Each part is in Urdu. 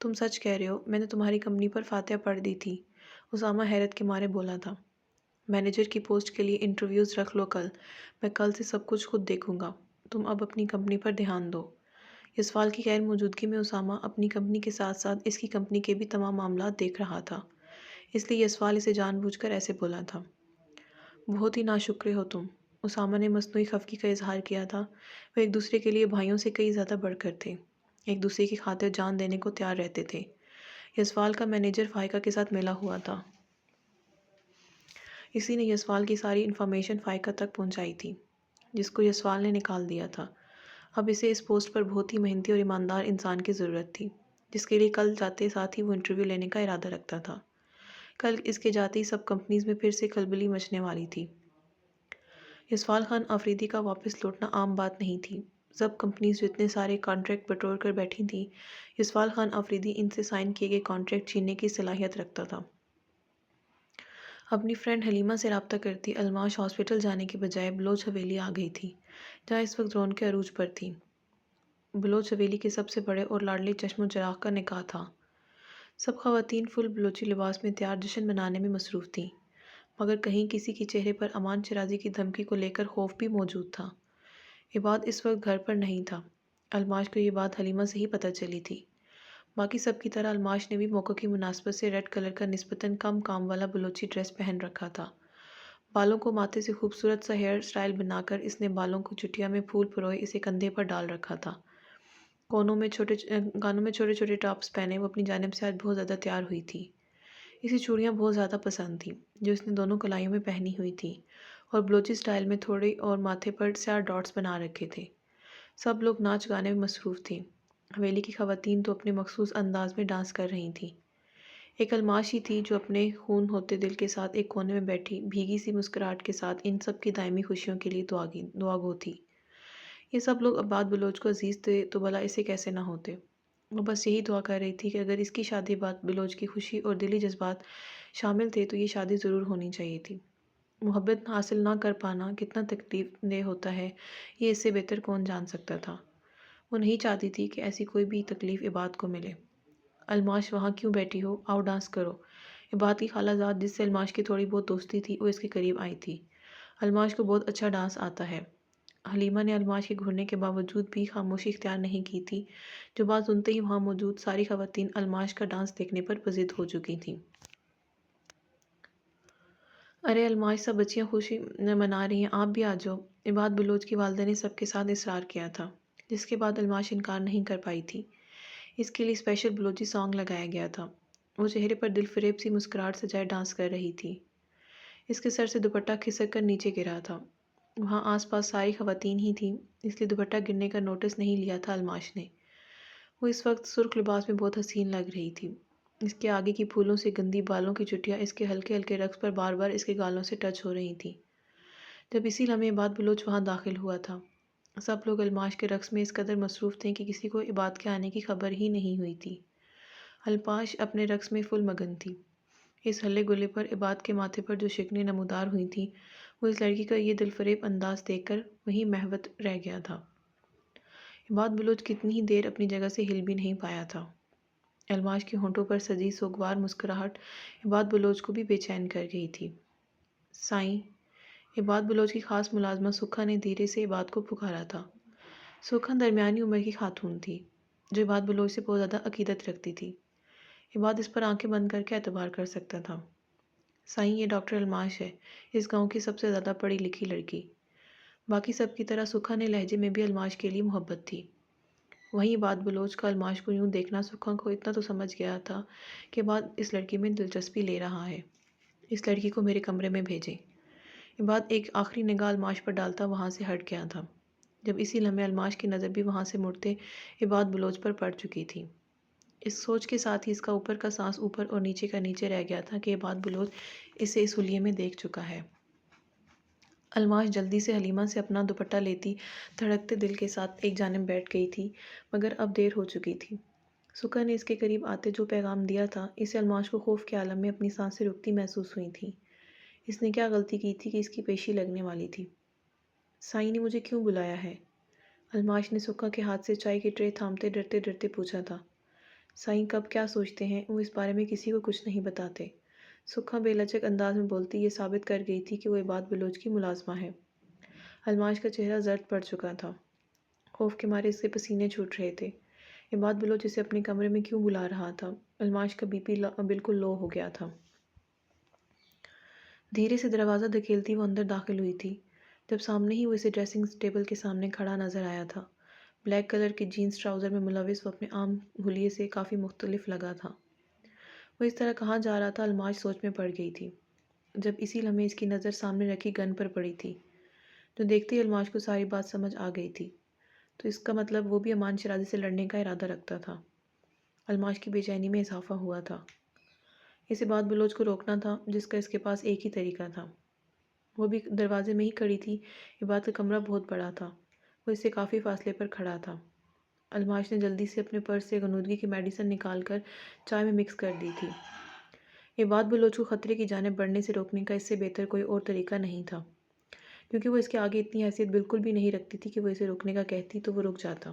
تم سچ کہہ رہے ہو، میں نے تمہاری کمپنی پر فاتحہ پڑھ دی تھی، اسامہ حیرت کے مارے بولا تھا۔ مینیجر کی پوسٹ کے لیے انٹرویوز رکھ لو کل، میں کل سے سب کچھ خود دیکھوں گا، تم اب اپنی کمپنی پر دھیان دو۔ یسوال کی غیر موجودگی میں اسامہ اپنی کمپنی کے ساتھ ساتھ اس کی کمپنی کے بھی تمام معاملات دیکھ رہا تھا، اس لیے یسوال اسے جان بوجھ کر ایسے بولا تھا۔ بہت ہی ناشکرے ہو تم، اسامہ نے مصنوعی خفگی کا اظہار کیا تھا۔ وہ ایک دوسرے کے لیے بھائیوں سے کئی زیادہ بڑھ کر تھے، ایک دوسرے کی خاطر جان دینے کو تیار رہتے تھے۔ یسوال کا مینیجر فائقہ کے ساتھ ملا ہوا تھا، اسی نے یسوال کی ساری انفارمیشن فائقہ تک پہنچائی تھی، جس کو یسوال نے نکال دیا تھا۔ اب اسے اس پوسٹ پر بہت ہی محنتی اور ایماندار انسان کی ضرورت تھی، جس کے لیے کل جاتے ساتھ ہی وہ انٹرویو لینے کا ارادہ رکھتا تھا۔ کل اس کے جاتے ہی سب کمپنیز میں پھر سے کھلبلی مچنے والی تھی۔ یسوال خان آفریدی کا واپس لوٹنا عام بات نہیں تھی۔ سب کمپنیز جو اتنے سارے کانٹریکٹ بٹور کر بیٹھی تھیں، یسوال خان آفریدی ان سے سائن کیے گئے کانٹریکٹ چھیننے کی صلاحیت رکھتا تھا۔ اپنی فرینڈ حلیمہ سے رابطہ کرتی الماش ہاسپٹل جانے کے بجائے بلوچ حویلی آ گئی تھی، جہاں اس وقت رونقیں عروج پر تھیں۔ بلوچ حویلی کے سب سے بڑے اور لاڈلے چشم و چراغ کا نکاح تھا۔ سب خواتین فل بلوچی لباس میں تیار جشن منانے میں مصروف تھیں، مگر کہیں کسی کے چہرے پر امان شرازی کی دھمکی کو لے کر خوف بھی موجود تھا۔ عباد اس وقت گھر پر نہیں تھا۔ الماش کو یہ بات حلیمہ سے ہی پتہ چلی تھی۔ باقی سب کی طرح الماش نے بھی موقع کی مناسبت سے ریڈ کلر کا نسبتاً کم کام والا بلوچی ڈریس پہن رکھا تھا۔ بالوں کو ماتھے سے خوبصورت سا ہیئر سٹائل بنا کر اس نے بالوں کو چٹیا میں پھول پروئے اسے کندھے پر ڈال رکھا تھا۔ کانوں میں چھوٹے چھوٹے ٹاپس پہنے وہ اپنی جانب سے آج بہت زیادہ تیار ہوئی تھی۔ اسے چوڑیاں بہت زیادہ پسند تھیں جو اس نے دونوں کلائیوں میں پہنی ہوئی تھیں، اور بلوچی سٹائل میں تھوڑے اور ماتھے پر سیاہ ڈاٹس بنا رکھے تھے۔ سب لوگ ناچ گانے میں مصروف تھے۔ حویلی کی خواتین تو اپنے مخصوص انداز میں ڈانس کر رہی تھیں۔ ایک الماش ہی تھی جو اپنے خون ہوتے دل کے ساتھ ایک کونے میں بیٹھی بھیگی سی مسکراہٹ کے ساتھ ان سب کی دائمی خوشیوں کے لیے دعا گو تھی۔ یہ سب لوگ عباد بلوچ کو عزیز تھے تو بھلا اسے کیسے نہ ہوتے۔ وہ بس یہی دعا کر رہی تھی کہ اگر اس کی شادی بعد بلوچ کی خوشی اور دلی جذبات شامل تھے تو یہ شادی ضرور ہونی چاہیے تھی۔ محبت حاصل نہ کر پانا کتنا تکلیف دہ ہوتا ہے، یہ اس سے بہتر کون جان سکتا تھا۔ وہ نہیں چاہتی تھی کہ ایسی کوئی بھی تکلیف عباد کو ملے۔ الماش وہاں کیوں بیٹھی ہو، آؤ ڈانس کرو۔ عباد کی خالہ زاد جس سے الماش کی تھوڑی بہت دوستی تھی وہ اس کے قریب آئی تھی۔ الماش کو بہت اچھا ڈانس آتا ہے۔ حلیمہ نے الماش کے گھرنے کے باوجود بھی خاموشی اختیار نہیں کی تھی، جو بات سنتے ہی وہاں موجود ساری خواتین الماش کا ڈانس دیکھنے پر بضد ہو چکی تھیں۔ ارے الماش، سب بچیاں خوشی منا رہی ہیں، آپ بھی آ جاؤ، عباد بلوچ کی والدہ نے سب کے ساتھ اصرار کیا تھا، جس کے بعد الماش انکار نہیں کر پائی تھی۔ اس کے لیے اسپیشل بلوچی سانگ لگایا گیا تھا۔ وہ چہرے پر دل فریب سی مسکراہٹ سجائے ڈانس کر رہی تھی۔ اس کے سر سے دوپٹہ کھسک کر نیچے گرا تھا۔ وہاں آس پاس ساری خواتین ہی تھیں، اس لیے دوپٹہ گرنے کا نوٹس نہیں لیا تھا الماش نے۔ وہ اس وقت سرخ لباس میں بہت حسین لگ رہی تھی۔ اس کے آگے کی پھولوں سے گندی بالوں کی چٹیاں اس کے ہلکے ہلکے رقص پر بار بار اس کے گالوں سے ٹچ ہو رہی تھیں۔ جب اسی لمحے عباد بلوچ وہاں داخل ہوا تھا، سب لوگ الماش کے رقص میں اس قدر مصروف تھے کہ کسی کو عباد کے آنے کی خبر ہی نہیں ہوئی تھی۔ الماش اپنے رقص میں فل مگن تھی۔ اس ہلے گلے پر عباد کے ماتھے پر جو شکنیں نمودار ہوئی تھیں، وہ اس لڑکی کا یہ دلفریب انداز دیکھ کر وہیں محوت رہ گیا تھا۔ عباد بلوچ کتنی ہی دیر اپنی جگہ سے ہل بھی نہیں پایا تھا۔ الماش کے ہونٹوں پر سجی سوگوار مسکراہٹ عباد بلوچ کو بھی بے چین کر گئی تھی۔ سائیں، عباد بلوچ کی خاص ملازمہ سکھا نے دھیرے سے عباد کو پکارا تھا۔ سکھا درمیانی عمر کی خاتون تھی، جو عباد بلوچ سے بہت زیادہ عقیدت رکھتی تھی۔ عباد اس پر آنکھیں بند کر کے اعتبار کر سکتا تھا۔ سائیں، یہ ڈاکٹر الماش ہے، اس گاؤں کی سب سے زیادہ پڑھی لکھی لڑکی۔ باقی سب کی طرح سکھا نے لہجے میں بھی الماش کے لیے محبت تھی۔ وہیں عباد بلوچ کا الماش کو یوں دیکھنا سکھا کو اتنا تو سمجھ گیا تھا کہ عباد اس لڑکی میں دلچسپی لے رہا ہے، اس لڑکی کو میرے کمرے میں بھیجیں۔ عباد ایک آخری نگاہ الماش پر ڈالتا وہاں سے ہٹ گیا تھا، جب اسی لمحے الماش کی نظر بھی وہاں سے مڑتے عباد بلوچ پر پڑ چکی تھی۔ اس سوچ کے ساتھ ہی اس کا اوپر کا سانس اوپر اور نیچے کا نیچے رہ گیا تھا کہ عباد بلوچ اسے اس حلیے میں دیکھ چکا ہے۔ الماش جلدی سے حلیمہ سے اپنا دوپٹہ لیتی دھڑکتے دل کے ساتھ ایک جانب بیٹھ گئی تھی، مگر اب دیر ہو چکی تھی۔ سکھا نے اس کے قریب آتے جو پیغام دیا تھا، اسے الماش کو خوف کے عالم میں اپنی سانسیں رکتی محسوس ہوئی تھیں۔ اس نے کیا غلطی کی تھی کہ اس کی پیشی لگنے والی تھی؟ سائیں نے مجھے کیوں بلایا ہے؟ الماش نے سکھا کے ہاتھ سے چائے کی ٹرے تھامتے ڈرتے ڈرتے پوچھا تھا۔ سائیں کب کیا سوچتے ہیں وہ اس بارے میں کسی کو کچھ نہیں بتاتے۔ سکھا بے لچک انداز میں بولتی یہ ثابت کر گئی تھی کہ وہ عباد بلوچ کی ملازمہ ہے۔ الماش کا چہرہ زرد پڑ چکا تھا، خوف کے مارے اس سے پسینے چھوٹ رہے تھے۔ عباد بلوچ اسے اپنے کمرے میں کیوں بلا رہا تھا؟ الماش کا بی پی بالکل لو ہو گیا تھا۔ دھیرے سے دروازہ دھکیلتی وہ اندر داخل ہوئی تھی، جب سامنے ہی وہ اسے ڈریسنگ ٹیبل کے سامنے کھڑا نظر آیا تھا۔ بلیک کلر کی جینز ٹراؤزر میں ملوث وہ اپنے عام حلیے سے کافی مختلف لگا تھا۔ وہ اس طرح کہاں جا رہا تھا؟ الماش سوچ میں پڑ گئی تھی، جب اسی لمحے اس کی نظر سامنے رکھی گن پر پڑی تھی، جو دیکھتے ہی الماش کو ساری بات سمجھ آ گئی تھی۔ تو اس کا مطلب وہ بھی امان شرازی سے لڑنے کا ارادہ رکھتا تھا۔ الماش کی بے چینی میں اضافہ ہوا تھا۔ اس عباد بلوچ کو روکنا تھا جس کا اس کے پاس ایک ہی طریقہ تھا۔ وہ بھی دروازے میں ہی کھڑی تھی۔ عباد کا کمرہ بہت بڑا تھا، وہ اس سے کافی فاصلے پر کھڑا تھا۔ الماش نے جلدی سے اپنے پرس سے غنودگی کی میڈیسن نکال کر چائے میں مکس کر دی تھی۔ عباد بلوچ کو خطرے کی جانب بڑھنے سے روکنے کا اس سے بہتر کوئی اور طریقہ نہیں تھا، کیونکہ وہ اس کے آگے اتنی حیثیت بالکل بھی نہیں رکھتی تھی کہ وہ اسے روکنے کا کہتی تو وہ رک جاتا۔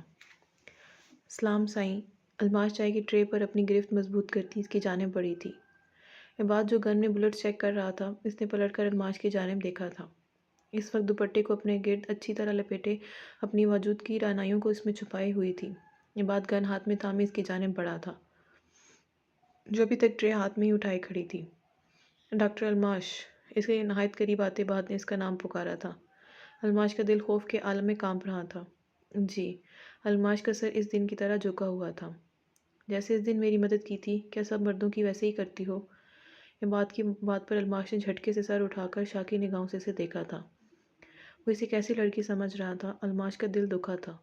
سلام سائیں۔ الماش چائے کی ٹرے پر اپنی گرفت مضبوط کرتی اس کی جانب بڑھی تھی۔ عباد جو گن میں بلٹ چیک کر رہا تھا، اس نے پلٹ کر الماش کی جانب دیکھا تھا۔ اس وقت دوپٹے کو اپنے گرد اچھی طرح لپیٹے اپنی وجود کی رعنائیوں کو اس میں چھپائے ہوئی تھی۔ عباد گن ہاتھ میں تھامے اس کی جانب بڑھا تھا، جو ابھی تک ٹرے ہاتھ میں ہی اٹھائے کھڑی تھی۔ ڈاکٹر الماش۔ اس کے نہایت قریب آتے بعد نے اس کا نام پکارا تھا۔ الماش کا دل خوف کے عالم میں کانپ رہا تھا۔ جی۔ الماش کا سر اس دن کی طرح جھکا ہوا تھا جیسے اس دن میری مدد کی تھی۔ کیا سب مردوں کی ویسے ہی کرتی ہو؟ عباد کی بات پر الماش نے جھٹکے سے سر اٹھا کر شاکی نگاہوں سے اسے دیکھا تھا۔ وہ اسے کیسی لڑکی سمجھ رہا تھا؟ الماش کا دل دکھا تھا۔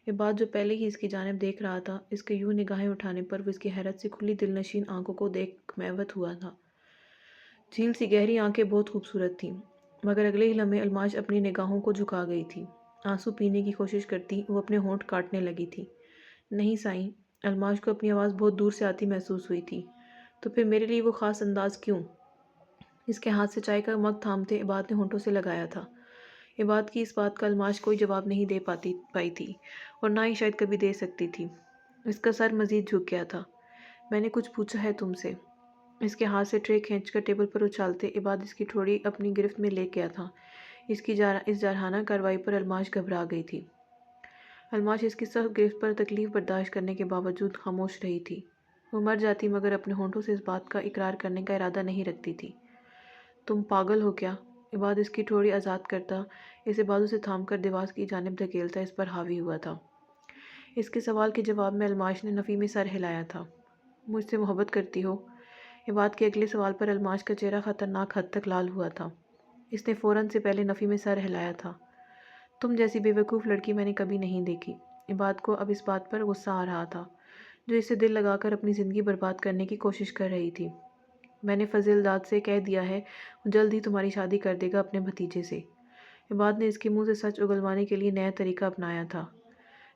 عباد جو پہلے ہی اس کی جانب دیکھ رہا تھا، اس کے یوں نگاہیں اٹھانے پر وہ اس کی حیرت سے کھلی دل نشین آنکھوں کو دیکھ محوت ہوا تھا۔ جھیل سی گہری آنکھیں بہت خوبصورت تھیں، مگر اگلے ہی لمحے الماش اپنی نگاہوں کو جھکا گئی تھی۔ آنسو پینے کی کوشش کرتی وہ اپنے ہونٹ کاٹنے لگی تھی۔ نہیں سائیں۔ الماش کو اپنی آواز بہت دور سے آتی محسوس ہوئی تھی۔ تو پھر میرے لیے وہ خاص انداز کیوں؟ اس کے ہاتھ سے چائے کا مگ تھامتے عباد نے ہونٹوں سے لگایا تھا۔ عباد کی اس بات کا الماش کوئی جواب نہیں دے پائی تھی، اور نہ ہی شاید کبھی دے سکتی تھی۔ اس کا سر مزید جھک گیا تھا۔ میں نے کچھ پوچھا ہے تم سے؟ اس کے ہاتھ سے ٹرے کھینچ کر ٹیبل پر اچھالتے عباد اس کی ٹھوڑی اپنی گرفت میں لے گیا تھا۔ اس جارحانہ کارروائی پر الماش گھبرا گئی تھی۔ الماش اس کی سخت گرفت پر تکلیف برداشت کرنے کے باوجود خاموش رہی تھی۔ وہ مر جاتی مگر اپنے ہونٹوں سے اس بات کا اقرار کرنے کا ارادہ نہیں رکھتی تھی۔ تم پاگل ہو کیا؟ عباد اس کی ٹھوڑی آزاد کرتا، اسے بازو سے تھام کر دیوار کی جانب دھکیلتا اس پر حاوی ہوا تھا۔ اس کے سوال کے جواب میں الماش نے نفی میں سر ہلایا تھا۔ مجھ سے محبت کرتی ہو؟ عباد کے اگلے سوال پر الماش کا چہرہ خطرناک حد تک لال ہوا تھا۔ اس نے فوراً سے پہلے نفی میں سر ہلایا تھا۔ تم جیسی بے وقوف لڑکی میں نے کبھی نہیں دیکھی۔ عباد کو اب اس بات پر غصہ آ رہا تھا، جو اسے دل لگا کر اپنی زندگی برباد کرنے کی کوشش کر رہی تھی۔ میں نے فضل داد سے کہہ دیا ہے، وہ جلد ہی تمہاری شادی کر دے گا اپنے بھتیجے سے۔ عباد نے اس کے منہ سے سچ اگلوانے کے لیے نیا طریقہ اپنایا تھا،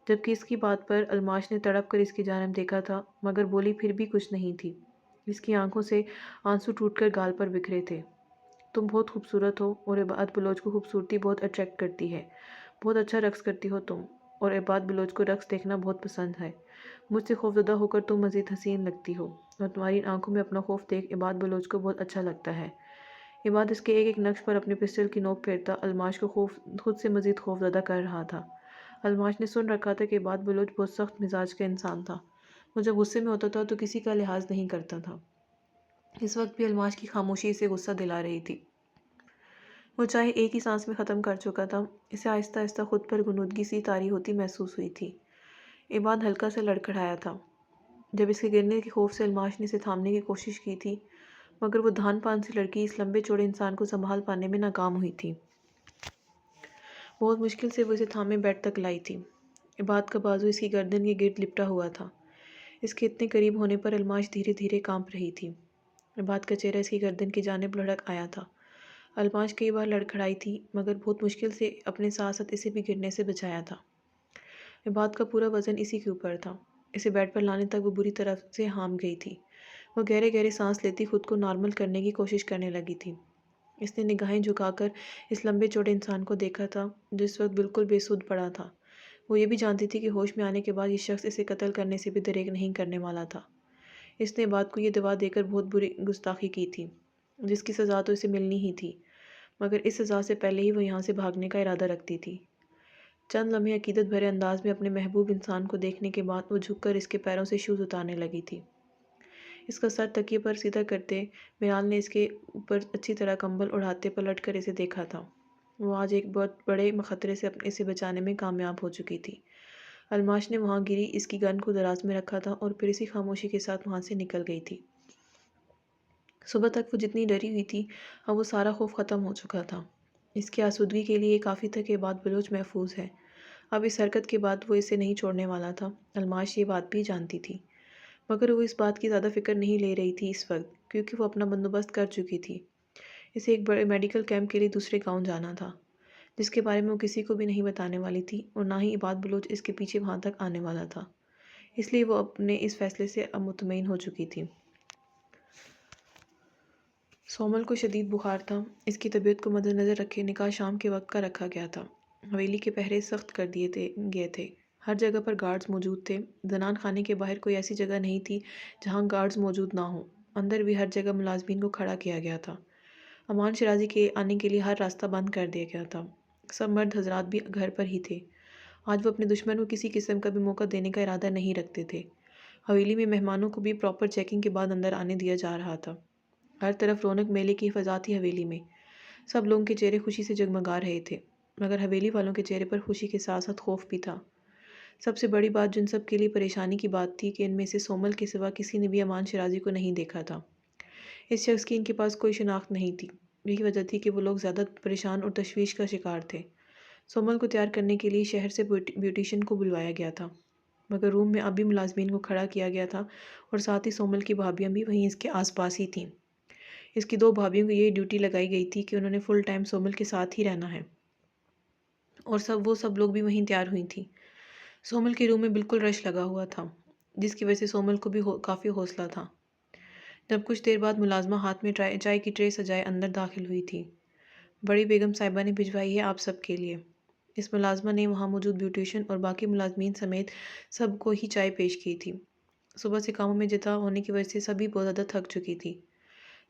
جبکہ اس کی بات پر الماش نے تڑپ کر اس کی جانب دیکھا تھا، مگر بولی پھر بھی کچھ نہیں تھی۔ اس کی آنکھوں سے آنسو ٹوٹ کر گال پر بکھرے تھے۔ تم بہت خوبصورت ہو، اور عباد بلوچ کو خوبصورتی بہت اٹریکٹ کرتی ہے۔ بہت اچھا رقص کرتی ہو تم، اور عباد بلوچ کو رقص دیکھنا بہت پسند ہے۔ مجھ سے خوفزدہ ہو کر تم مزید حسین لگتی ہو، اور تمہاری ان آنکھوں میں اپنا خوف دیکھ عباد بلوچ کو بہت اچھا لگتا ہے۔ عباد اس کے ایک ایک نقش پر اپنے پسٹل کی نوک پھیرتا الماش کو خود سے مزید خوفزدہ کر رہا تھا۔ الماش نے سن رکھا تھا کہ عباد بلوچ بہت سخت مزاج کا انسان تھا۔ وہ جب غصے میں ہوتا تھا تو کسی کا لحاظ نہیں کرتا تھا۔ اس وقت بھی الماش کی خاموشی اسے غصہ دلا رہی تھی۔ وہ چائے ایک ہی سانس میں ختم کر چکا تھا۔ اسے آہستہ آہستہ خود پر غنودگی سی طاری ہوتی محسوس ہوئی تھی۔ عباد ہلکا سے لڑکھڑایا تھا جب اس کے گرنے کے خوف سے الماش نے اسے تھامنے کی کوشش کی تھی، مگر وہ دھان پان سی لڑکی اس لمبے چوڑے انسان کو سنبھال پانے میں ناکام ہوئی تھی۔ بہت مشکل سے وہ اسے تھامے بیڈ تک لائی تھی۔ عباد کا بازو اس کی گردن کے گرد لپٹا ہوا تھا۔ اس کے اتنے قریب ہونے پر الماش دھیرے دھیرے کانپ رہی تھی۔ عباد کا چہرہ اس کی گردن کی جانب لڑک آیا تھا۔ الماش کئی بار لڑکھڑائی تھی، مگر بہت مشکل سے اپنے ساتھ ساتھ اسے بھی گرنے سے بچایا تھا۔ عباد کا پورا وزن اسی کے اوپر تھا۔ اسے بیڈ پر لانے تک وہ بری طرح سے ہانپ گئی تھی۔ وہ گہرے گہرے سانس لیتی خود کو نارمل کرنے کی کوشش کرنے لگی تھی۔ اس نے نگاہیں جھکا کر اس لمبے چوڑے انسان کو دیکھا تھا، جو اس وقت بالکل بے سدھ پڑا تھا۔ وہ یہ بھی جانتی تھی کہ ہوش میں آنے کے بعد یہ شخص اسے قتل کرنے سے بھی دریغ نہیں کرنے والا تھا۔ اس نے بات کو یہ دوا دے کر بہت بری گستاخی کی تھی، جس کی سزا تو اسے ملنی ہی تھی، مگر اس سزا سے پہلے ہی وہ یہاں سے بھاگنے کا ارادہ رکھتی تھی۔ چند لمحے عقیدت بھرے انداز میں اپنے محبوب انسان کو دیکھنے کے بعد وہ جھک کر اس کے پیروں سے شوز اتارنے لگی تھی۔ اس کا سر تکیے پر سیدھا کرتے میرال نے اس کے اوپر اچھی طرح کمبل اڑھاتے پلٹ کر اسے دیکھا تھا۔ وہ آج ایک بہت بڑے خطرے سے اسے بچانے میں کامیاب ہو چکی تھی۔ الماش نے وہاں گری اس کی گن کو دراز میں رکھا تھا اور پھر اسی خاموشی کے ساتھ وہاں سے نکل گئی تھی۔ صبح تک وہ جتنی ڈری ہوئی تھی، اب وہ سارا خوف ختم ہو چکا تھا۔ اس کی آسودگی کے لیے کافی تھا کہ بات بلوچ محفوظ ہے۔ اب اس حرکت کے بعد وہ اسے نہیں چھوڑنے والا تھا۔ الماش یہ بات بھی جانتی تھی، مگر وہ اس بات کی زیادہ فکر نہیں لے رہی تھی اس وقت، کیونکہ وہ اپنا بندوبست کر چکی تھی۔ اسے ایک بڑے میڈیکل کیمپ کے لیے دوسرے گاؤں جانا تھا، جس کے بارے میں وہ کسی کو بھی نہیں بتانے والی تھی، اور نہ ہی عباد بلوچ اس کے پیچھے وہاں تک آنے والا تھا۔ اس لیے وہ اپنے اس فیصلے سے اب مطمئن ہو چکی تھی۔ سومل کو شدید بخار تھا۔ اس کی طبیعت کو مد نظر رکھے نکاح شام کے وقت کا رکھا گیا تھا۔ حویلی کے پہرے سخت کر دیے گئے تھے۔ ہر جگہ پر گارڈز موجود تھے۔ زنان خانے کے باہر کوئی ایسی جگہ نہیں تھی جہاں گارڈز موجود نہ ہوں۔ اندر بھی ہر جگہ ملازمین کو کھڑا کیا گیا تھا۔ امان شیرازی کے آنے کے لیے ہر راستہ بند کر دیا گیا تھا۔ سب مرد حضرات بھی گھر پر ہی تھے۔ آج وہ اپنے دشمن کو کسی قسم کا بھی موقع دینے کا ارادہ نہیں رکھتے تھے۔ حویلی میں مہمانوں کو بھی پراپر چیکنگ کے بعد اندر آنے دیا جا رہا تھا۔ ہر طرف رونق میلے کی فضا تھی حویلی میں۔ سب لوگوں کے چہرے خوشی سے جگمگا رہے تھے، مگر حویلی والوں کے چہرے پر خوشی کے ساتھ ساتھ خوف بھی تھا۔ سب سے بڑی بات جو ان سب کے لیے پریشانی کی بات تھی کہ ان میں سے سومل کے سوا کسی نے بھی امان شیرازی کو نہیں دیکھا تھا۔ اس شخص کی ان کے پاس کوئی شناخت نہیں تھی۔ یہی وجہ تھی کہ وہ لوگ زیادہ پریشان اور تشویش کا شکار تھے۔ سومل کو تیار کرنے کے لیے شہر سے بیوٹیشین کو بلوایا گیا تھا، مگر روم میں اب بھی ملازمین کو کھڑا کیا گیا تھا، اور ساتھ ہی سومل کی بھابیاں بھی وہیں اس کے آس پاس ہی تھیں۔ اس کی 2 بھابیوں کو یہ ڈیوٹی لگائی گئی تھی کہ انہوں نے فل ٹائم سومل کے ساتھ ہی رہنا ہے، اور وہ سب لوگ بھی وہیں تیار ہوئی تھیں۔ سومل کے روم میں بالکل رش لگا ہوا تھا، جس کی وجہ سے سومل کو بھی کافی حوصلہ تھا۔ جب کچھ دیر بعد ملازمہ ہاتھ میں چائے کی ٹرے سجائے اندر داخل ہوئی تھی۔ بڑی بیگم صاحبہ نے بھجوائی ہے آپ سب کے لیے۔ اس ملازمہ نے وہاں موجود بیوٹیشین اور باقی ملازمین سمیت سب کو ہی چائے پیش کی تھی۔ صبح سے کاموں میں جتا ہونے کی وجہ سے سبھی بہت زیادہ تھک چکی تھی۔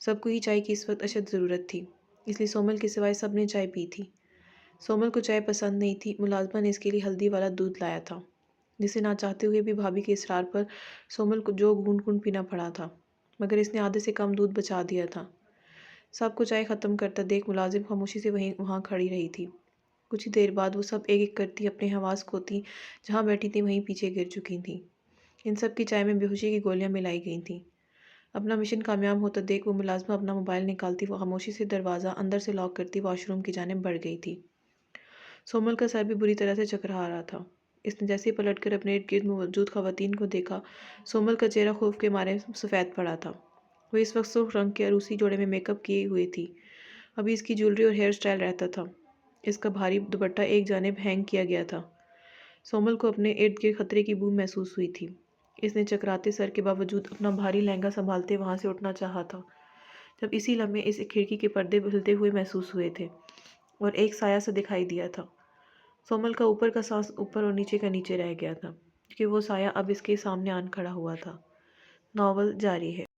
سب کو ہی چائے کی اس وقت اشد ضرورت تھی، اس لیے سومل کے سوائے سب نے چائے پی تھی۔ سومل کو چائے پسند نہیں تھی۔ ملازمہ نے اس کے لیے ہلدی والا دودھ لایا تھا، جسے نہ چاہتے ہوئے بھی بھابھی کے اصرار پر سومل کو جو گھونٹ گھونٹ پینا پڑا تھا، مگر اس نے آدھے سے کم دودھ بچا دیا تھا۔ سب کو چائے ختم کرتا دیکھ ملازم خاموشی سے وہاں کھڑی رہی تھی۔ کچھ ہی دیر بعد وہ سب ایک ایک کرتی اپنے حواس کھوتی جہاں بیٹھی تھی وہیں پیچھے گر چکی تھیں۔ ان سب کی چائے میں بے ہوشی کی گولیاں ملائی گئی تھیں۔ اپنا مشن کامیاب ہوتا دیکھ وہ ملازمہ اپنا موبائل نکالتی وہ خاموشی سے دروازہ اندر سے لاک کرتی واش روم کی جانب بڑھ گئی تھی۔ سومل کا سر بھی بری طرح سے چکرا رہا تھا۔ اس نے جیسے ہی پلٹ کر اپنے ارد گرد موجود خواتین کو دیکھا، سومل کا چہرہ خوف کے مارے سفید پڑا تھا۔ وہ اس وقت سرخ رنگ کے عروسی جوڑے میں میک اپ کیے ہوئے تھی۔ ابھی اس کی جیولری اور ہیئر سٹائل رہتا تھا۔ اس کا بھاری دوپٹہ ایک جانب ہینگ کیا گیا تھا۔ سومل کو اپنے ارد گرد خطرے کی بو محسوس ہوئی تھی۔ اس نے چکراتے سر کے باوجود اپنا بھاری لہنگا سنبھالتے وہاں سے اٹھنا چاہا تھا، جب اسی لمحے اس کھڑکی کے پردے ہلتے ہوئے محسوس ہوئے تھے اور ایک سایہ سا دکھائی دیا تھا۔ سومل کا اوپر کا سانس اوپر اور نیچے کا نیچے رہ گیا تھا، کیونکہ وہ سایہ اب اس کے سامنے آن کھڑا ہوا تھا۔ ناول جاری ہے۔